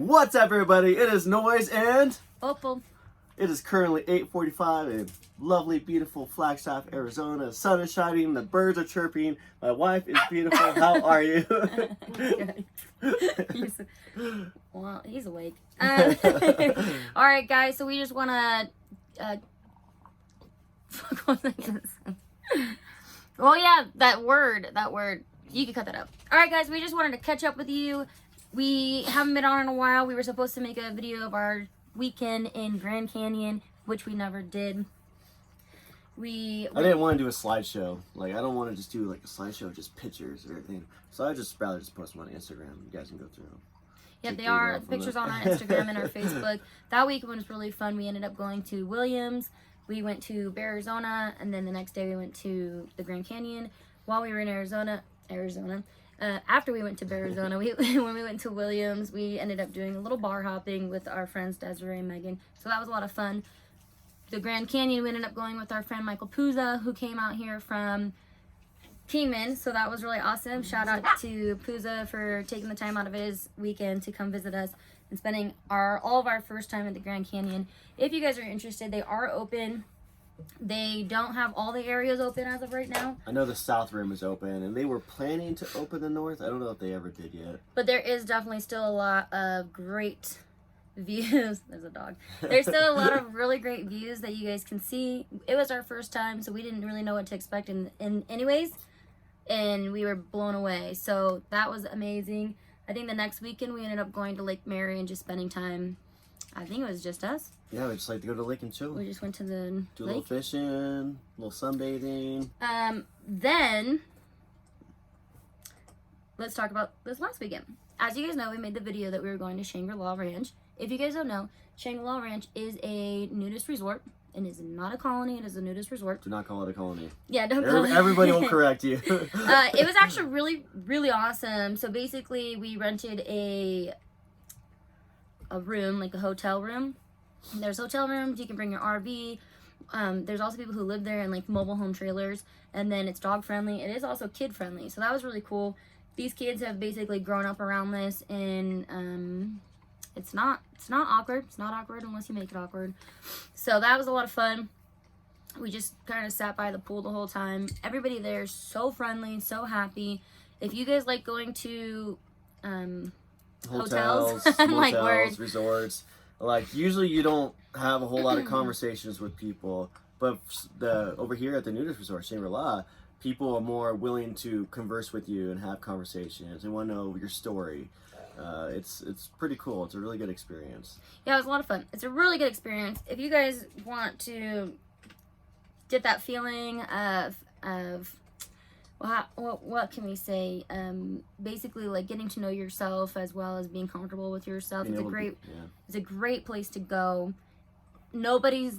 What's up, everybody? It is Noiz and Opal. It is currently 8:45 in lovely, beautiful Flagstaff, Arizona. The sun is shining, the birds are chirping. My wife is beautiful. How are you? He's awake. All right, guys. So we just want to. What was I gonna say? Oh yeah, that word. You can cut that out. All right, guys. We just wanted to catch up with you. We haven't been on in a while. We were supposed to make a video of our weekend in Grand Canyon, which we never did. I didn't want to do a slideshow. Like, I don't want to just do like a slideshow of just pictures or everything. So I just rather just post them on Instagram. You guys can go through them. Yeah, they are pictures on our Instagram and our Facebook. That week was really fun. We ended up going to Williams. We went to Bearizona, and then the next day we went to the Grand Canyon. While we were in Arizona. After we went to Bearizona, when we went to Williams, we ended up doing a little bar hopping with our friends Desiree and Megan. So that was a lot of fun. The Grand Canyon, we ended up going with our friend Michael Puza, who came out here from Kingman. So that was really awesome. Shout out to Puza for taking the time out of his weekend to come visit us and spending all of our first time at the Grand Canyon. If you guys are interested, they are open. They don't have all the areas open as of right now. I know the South Rim is open, and they were planning to open the North. I don't know if they ever did yet. But there is definitely still a lot of great views. There's a dog. There's still a lot of really great views that you guys can see. It was our first time, so we didn't really know what to expect in anyways. And we were blown away. So that was amazing. I think the next weekend we ended up going to Lake Mary and just spending time. I think it was just us. Yeah, we just like to go to the lake and chill. We just went to the lake. Do a little fishing, a little sunbathing. Then let's talk about this last weekend. As you guys know, we made the video that we were going to Shangri La Ranch. If you guys don't know, Shangri La Ranch is a nudist resort. It is not a colony. It is a nudist resort. Do not call it a colony. Yeah, don't call it. Everybody will correct you. It was actually really, really awesome. So basically, we rented a room, like a hotel room. There's hotel rooms. You can bring your RV. There's also people who live there in like mobile home trailers. And then it's dog friendly. It is also kid friendly. So that was really cool. These kids have basically grown up around this, and it's not awkward. It's not awkward unless you make it awkward. So that was a lot of fun. We just kind of sat by the pool the whole time. Everybody there is so friendly, so happy. If you guys like going to hotels, like motels, resorts, like usually you don't have a whole lot of conversations with people, but over here at the nudist resort Shangri La, people are more willing to converse with you and have conversations. They want to know your story. It's pretty cool. It's a really good experience. Yeah, it was a lot of fun. It's a really good experience. If you guys want to get that feeling of what can we say? Basically, like getting to know yourself as well as being comfortable with yourself. It's a great place to go. Nobody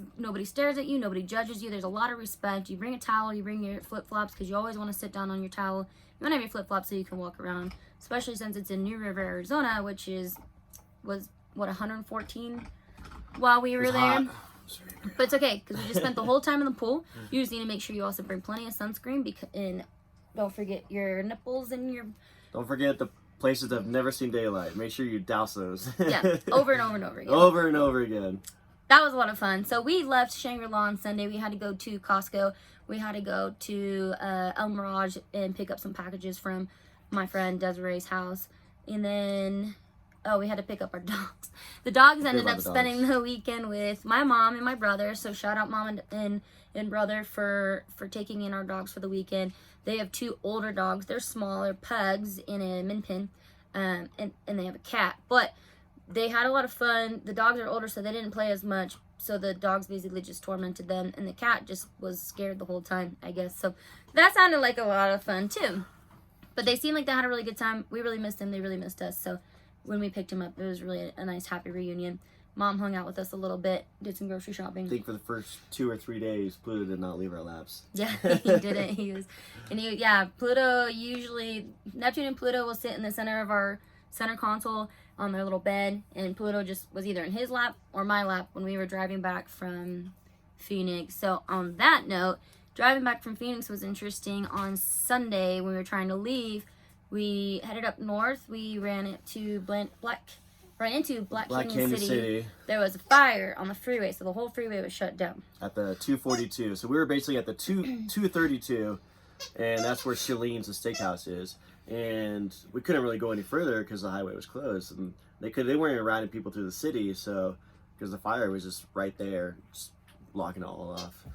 stares at you. Nobody judges you. There's a lot of respect. You bring a towel. You bring your flip flops because you always want to sit down on your towel. You want to have your flip flops so you can walk around. Especially since it's in New River, Arizona, which was 114 while we were there. But it's okay because we just spent the whole time in the pool. You just need to make sure you also bring plenty of sunscreen and don't forget your nipples and your... Don't forget the places that have never seen daylight. Make sure you douse those. Yeah, over and over and over again. Over and over again. That was a lot of fun. So we left Shangri La on Sunday. We had to go to Costco. We had to go to El Mirage and pick up some packages from my friend Desiree's house. And then... Oh, we had to pick up our dogs. The dogs ended up spending the weekend with my mom and my brother. So shout out mom and brother for taking in our dogs for the weekend. They have two older dogs. They're small. They're pugs in a min pin. And they have a cat. But they had a lot of fun. The dogs are older, so they didn't play as much. So the dogs basically just tormented them. And the cat just was scared the whole time, I guess. So that sounded like a lot of fun, too. But they seemed like they had a really good time. We really missed them. They really missed us. So when we picked him up, it was really a nice, happy reunion. Mom hung out with us a little bit, did some grocery shopping. I think for the first 2 or 3 days, Pluto did not leave our laps. Yeah, he didn't. Pluto usually, Neptune and Pluto will sit in the center of our center console on their little bed, and Pluto just was either in his lap or my lap when we were driving back from Phoenix. So on that note, driving back from Phoenix was interesting. On Sunday, when we were trying to leave, we headed up north. We ran it to Black right into Black Black Canyon Canyon City. City There was a fire on the freeway, so the whole freeway was shut down. at the 242. So we were basically at the 232, and that's where Shalene's the steakhouse is. And we couldn't really go any further because the highway was closed, and they weren't even routing people through the city, so because the fire was just right there, just blocking it all off.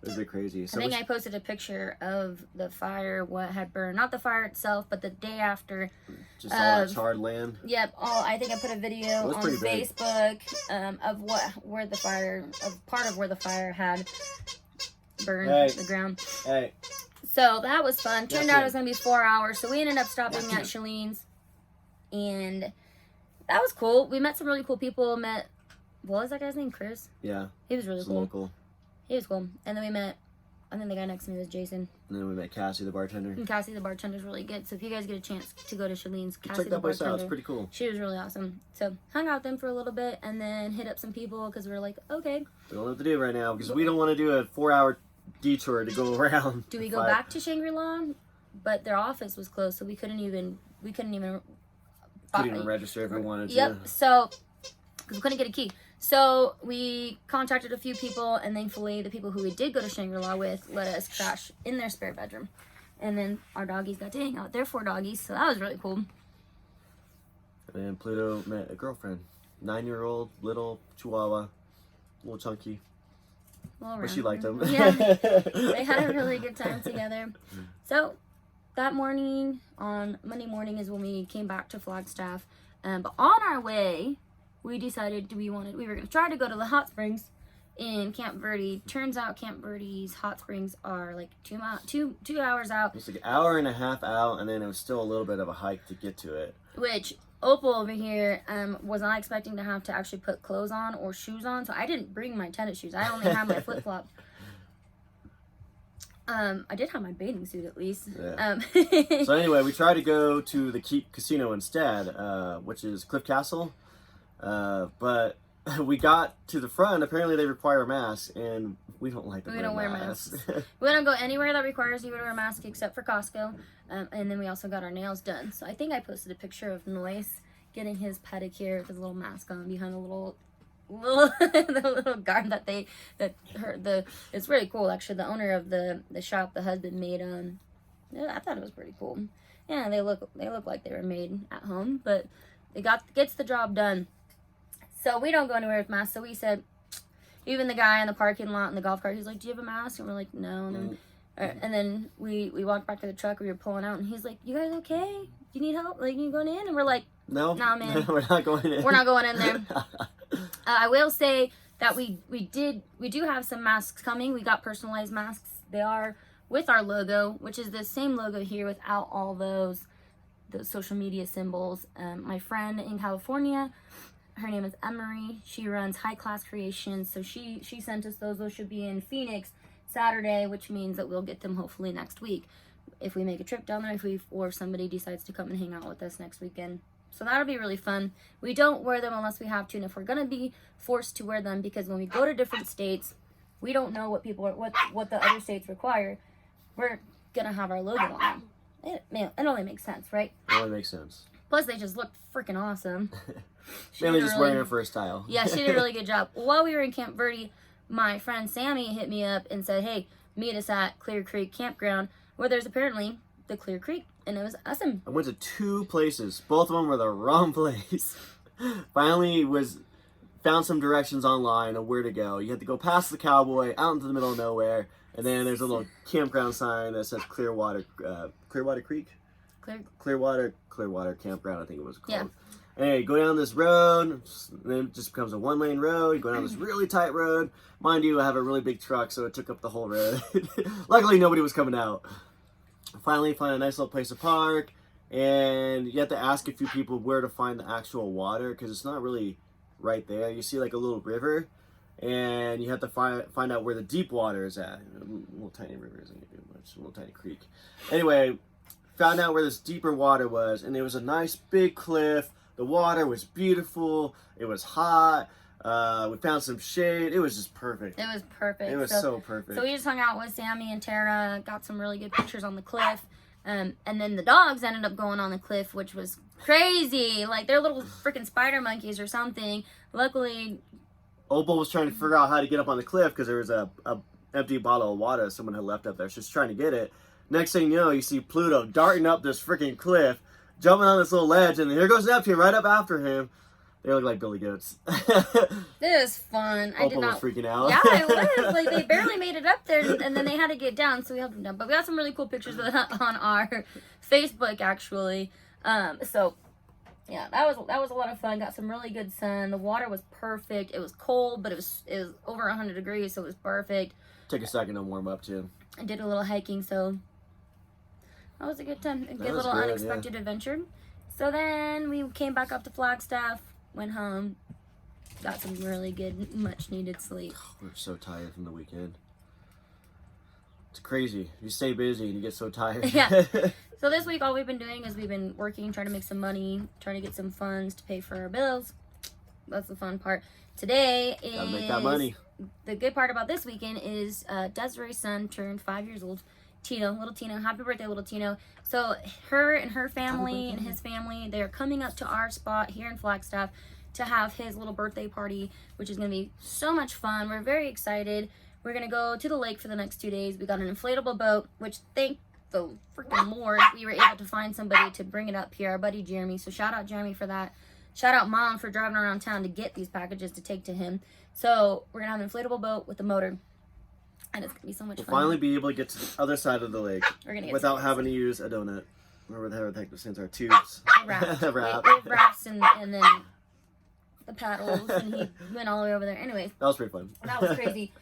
It was a bit crazy. So I think I posted a picture of the fire, what had burned, not the fire itself, but the day after. Just all that charred land. Yep. I think I put a video on Facebook of part of where the fire had burned the ground. Hey. So that was fun. Turned out it was going to be 4 hours. So we ended up stopping at Shalene's. And that was cool. We met some really cool people. What was that guy's name? Chris? Yeah. He was really cool. Local. He was cool. And then we met, I think the guy next to me was Jason. And then we met Cassie, the bartender. And Cassie, the bartender's really good. So if you guys get a chance to go to Shalene's, Cassie, check that place out. It's pretty cool. She was really awesome. So hung out with them for a little bit and then hit up some people because we were like, okay. We don't know what to do right now because we don't want to do a 4-hour detour to go around. Do we go back to Shangri La? But their office was closed, so we couldn't even register if we wanted to. Yep. So because we couldn't get a key. So we contacted a few people, and thankfully the people who we did go to Shangri La with let us crash in their spare bedroom. And then our doggies got to hang out with their 4 doggies, so that was really cool. And Pluto met a girlfriend. 9-year-old, little chihuahua, a little chunky. But she liked him. Yeah, they had a really good time together. So that morning, on Monday morning, is when we came back to Flagstaff. But on our way, we decided we were going to try to go to the hot springs in Camp Verde. Turns out Camp Verde's hot springs are like 2 hours out. It's like an hour and a half out, and then it was still a little bit of a hike to get to it. Which Opal over here was not expecting to have to actually put clothes on or shoes on, so I didn't bring my tennis shoes. I only had my flip-flops. I did have my bathing suit at least. Yeah. So anyway, we tried to go to the casino instead, which is Cliff Castle. But we got to the front. Apparently, they require a mask, and we don't like we don't wear masks. We don't go anywhere that requires you to wear a mask except for Costco. And then we also got our nails done. So I think I posted a picture of Noiz getting his pedicure with his little mask on behind a little the little guard it's really cool actually. The owner of the shop, the husband made I thought it was pretty cool. Yeah, they look like they were made at home, but it gets the job done. So we don't go anywhere with masks. So we said, even the guy in the parking lot in the golf cart, he's like, "Do you have a mask?" And we're like, "No." And then we walked back to the truck. We were pulling out, and he's like, "You guys okay? You need help? Like, you going in?" And we're like, "No, nah, man, we're not going in. We're not going in there." I will say that we do have some masks coming. We got personalized masks. They are with our logo, which is the same logo here without all those social media symbols. My friend in California, her name is Emery. She runs High Class Creations, so she sent us those. Those should be in Phoenix Saturday, which means that we'll get them hopefully next week if we make a trip down there, or if somebody decides to come and hang out with us next weekend. So that'll be really fun. We don't wear them unless we have to, and if we're gonna be forced to wear them, because when we go to different states, we don't know what the other states require. We're gonna have our logo on them. It only makes sense, right? It only makes sense. Plus, they just look freaking awesome. Mainly just wearing it for a style. Yeah, she did a really good job. While we were in Camp Verde, my friend Sammy hit me up and said, "Hey, meet us at Clear Creek Campground, where there's apparently the Clear Creek," and it was awesome. I went to 2 places. Both of them were the wrong place. Finally found some directions online of where to go. You had to go past the cowboy, out into the middle of nowhere, and then there's a little campground sign that says Clearwater Creek? Clearwater Campground, I think it was called. Yeah. Hey, go down this road, then it just becomes a 1-lane road. You go down this really tight road. Mind you, I have a really big truck, so it took up the whole road. Luckily, nobody was coming out. Finally, find a nice little place to park, and you have to ask a few people where to find the actual water, because it's not really right there. You see like a little river, and you have to find out where the deep water is at. A little tiny river isn't going to do much, a little tiny creek. Anyway, found out where this deeper water was, and it was a nice big cliff. The water was beautiful. It was hot. We found some shade. It was just perfect. It was perfect. It was so perfect. So we just hung out with Sammy and Tara, got some really good pictures on the cliff. And then the dogs ended up going on the cliff, which was Crazy. Like, they're little freaking spider monkeys or something. Luckily, Opal was trying to figure out how to get up on the cliff because there was a empty bottle of water someone had left up there. She's trying to get it. Next thing you know, you see Pluto darting up this freaking cliff, jumping on this little ledge, and here goes Neptune right up after him. They look like Billy Goats. it was fun. I did Opal not. was freaking out. Yeah, it was. Like, they barely made it up there, and then they had to get down, so we helped them down. But we got some really cool pictures of that on our Facebook, actually. So, yeah, that was a lot of fun. Got some really good sun. The water was perfect. It was cold, but it was over 100 degrees, so it was perfect. Take a second to warm up, too. I did a little hiking, so that was a good time. A good little good, unexpected adventure. So then we came back up to Flagstaff, went home, got some really good, much-needed sleep. We're so tired from the weekend. It's crazy. You stay busy and you get so tired. Yeah. So this week, all we've been doing is we've been working, trying to make some money, trying to get some funds to pay for our bills. That's the fun part. Today is... Gotta make that money. The good part about this weekend is Desiree's son turned 5 years old. Little Tino. Happy birthday, little Tino. So her and her family and his family, they are coming up to our spot here in Flagstaff to have his little birthday party, which is going to be so much fun. We're very excited. We're going to go to the lake for the next 2 days. We got an inflatable boat, which thank the freaking Lord we were able to find somebody to bring it up here, our buddy Jeremy. So shout out Jeremy for that. Shout out Mom for driving around town to get these packages to take to him. So we're going to have an inflatable boat with a motor. And it's going to be so much fun. We'll finally be able to get to the other side of the lake without having to use a donut. Or whatever the heck the things are, tubes. Raft. A raft. We have rafts and then the paddles, and he went all the way over there. Anyways. That was pretty fun. That was crazy.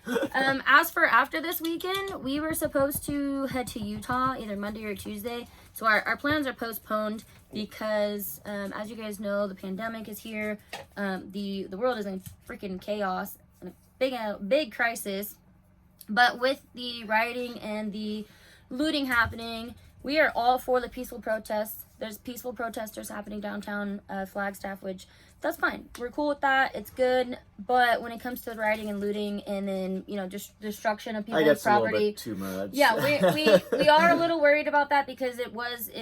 As for after this weekend, we were supposed to head to Utah either Monday or Tuesday. So our plans are postponed because, as you guys know, the pandemic is here. The world is in freaking chaos and a big crisis. But with the rioting and the looting happening, we are all for the peaceful protests. There's peaceful protesters happening downtown Flagstaff, which that's fine. We're cool with that. It's good. But when it comes to rioting and looting and then, just destruction of people's property. A little bit too much. Yeah, we are a little worried about that because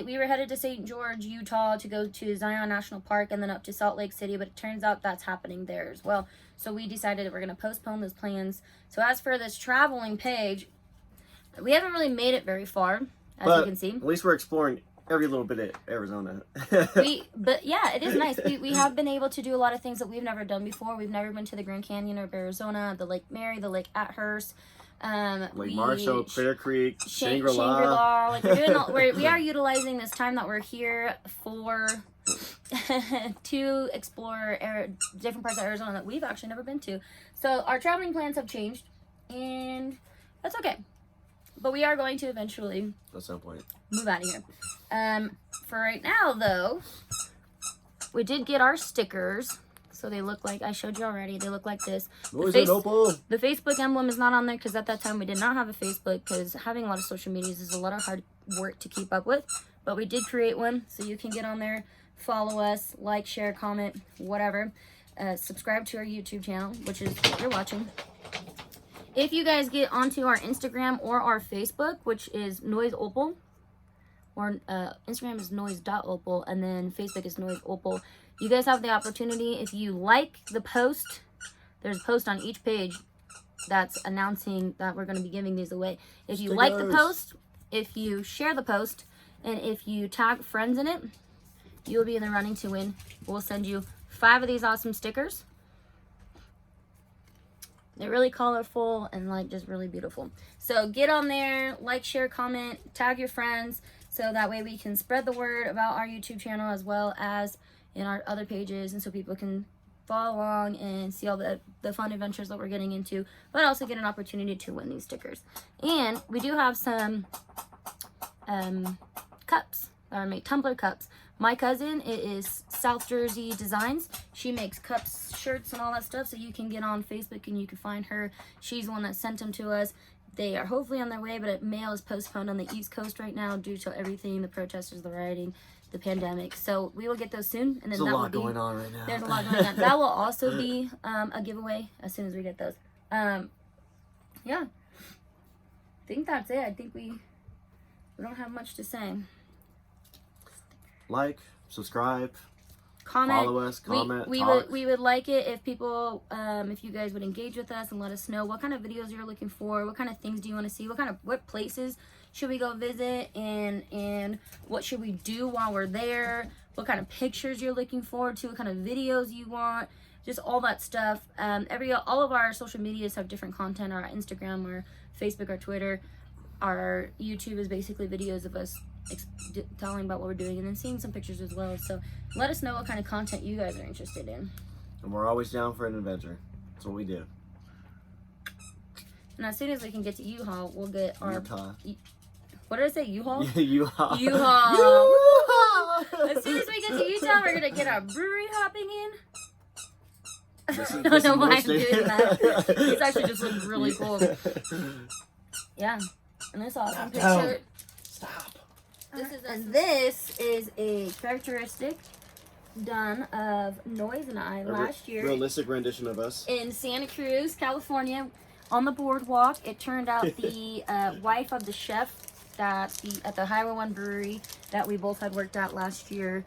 we were headed to St. George, Utah to go to Zion National Park and then up to Salt Lake City, but it turns out that's happening there as well. So we decided that we're going to postpone those plans. So as for this traveling page, we haven't really made it very far, as you can see. At least we're exploring every little bit of Arizona. But yeah, it is nice. We have been able to do a lot of things that we've never done before. We've never been to the Grand Canyon or Bearizona, the Lake Mary, the Lake Athurst, Lake Marshall, Clear Creek, Shangri La. Like we are utilizing this time that we're here for to explore different parts of Arizona that we've actually never been to. So our traveling plans have changed, and that's okay. But we are going to eventually at some point move out of here. For right now, though, we did get our stickers. So they look like, I showed you already, they look like this. Opal. The Facebook emblem is not on there because at that time we did not have a Facebook because having a lot of social medias is a lot of hard work to keep up with. But we did create one, so you can get on there, follow us, like, share, comment, whatever. Subscribe to our YouTube channel, which is what you're watching. If you guys get onto our Instagram or our Facebook, which is Noiz Opal, or Instagram is noiz.opal, and then Facebook is Noiz Opal. You guys have the opportunity, if you like the post, there's a post on each page that's announcing that we're going to be giving these away. If you like the post, if you share the post, and if you tag friends in it, you'll be in the running to win. We'll send you 5 of these awesome stickers. They're really colorful and just really beautiful. So get on there, like, share, comment, tag your friends, so that way we can spread the word about our YouTube channel as well as in our other pages, and so people can follow along and see all the fun adventures that we're getting into, but also get an opportunity to win these stickers. And we do have some cups that are made, tumbler cups. My cousin, it is South Jersey Designs. She makes cups, shirts, and all that stuff, so you can get on Facebook and you can find her. She's the one that sent them to us. They are hopefully on their way, but mail is postponed on the East Coast right now due to everything, the protesters, the rioting, the pandemic. So we will get those soon. And then there's a lot going on right now. There's a lot going on. That will also be a giveaway as soon as we get those. Yeah. I think that's it. I think we don't have much to say. Like, subscribe, comment. follow us, comment, we talk. we would like it if people, if you guys would engage with us and let us know what kind of videos you're looking for, what kind of things do you want to see, what places should we go visit, and what should we do while we're there, what kind of pictures you're looking forward to, what kind of videos you want, just all that stuff. All of our social medias have different content. Our Instagram, our Facebook, our Twitter, our YouTube is basically videos of us telling about what we're doing and then seeing some pictures as well. So let us know what kind of content you guys are interested in. And we're always down for an adventure. That's what we do. And as soon as we can get to U-Haul, we'll get our... Utah. What did I say? U-Haul? Yeah, U-Haul. U-Haul. U-Haul. As soon as we get to Utah, we're going to get our brewery hopping in. I don't This know is why I'm mostly- doing that. This actually just looks really cool. Yeah. And this awesome picture. Stop. This is a characteristic done of Noiz and I last year Realistic rendition of us. in Santa Cruz, California, on the boardwalk. It turned out the wife of the chef at the Highway 1 brewery that we both had worked at last year.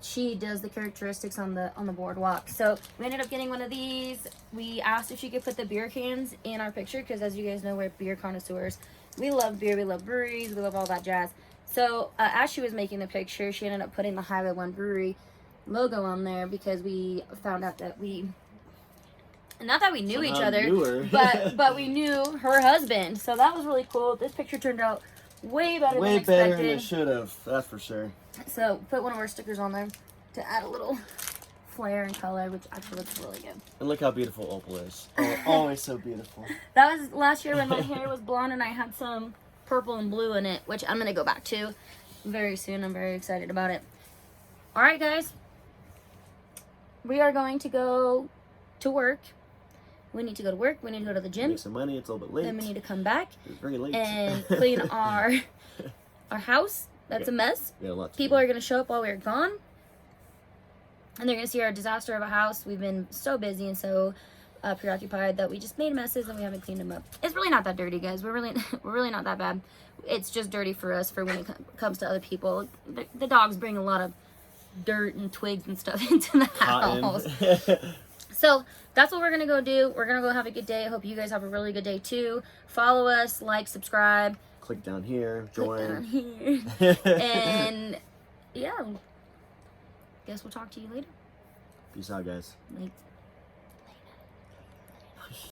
She does the characteristics on the boardwalk. So we ended up getting one of these. We asked if she could put the beer cans in our picture because, as you guys know, we're beer connoisseurs. We love beer, we love breweries, we love all that jazz. So as she was making the picture, she ended up putting the Highway 1 brewery logo on there because we found out that not that we knew each other, Knew her. but we knew her husband. So that was really cool. This picture turned out way better Way than better expected. than it should have. That's for sure. So put one of our stickers on there to add a little flair and color, which actually looks really good. And look how beautiful Opal is. Oh, always so beautiful. That was last year when my hair was blonde and I had some purple and blue in it, which I'm going to go back to very soon. I'm very excited about it. All right, guys. We are going to go to work. We need to go to work. We need to go to the gym. Make some money. It's a little bit late. Then we need to come back It's very late. and clean our house. That's a mess. Yeah, a lot to People do. are going to show up while we're gone. And they're going to see our disaster of a house. We've been so busy and so preoccupied that we just made messes and we haven't cleaned them up. It's really not that dirty, guys. We're really not that bad. It's just dirty for us for when it comes to other people. The dogs bring a lot of dirt and twigs and stuff into the house. Cotton. So that's what we're going to go do. We're going to go have a good day. I hope you guys have a really good day too. Follow us, like, subscribe. Click down here. Click Join. down here. And yeah, guess we'll talk to you later. Peace out, guys. Like,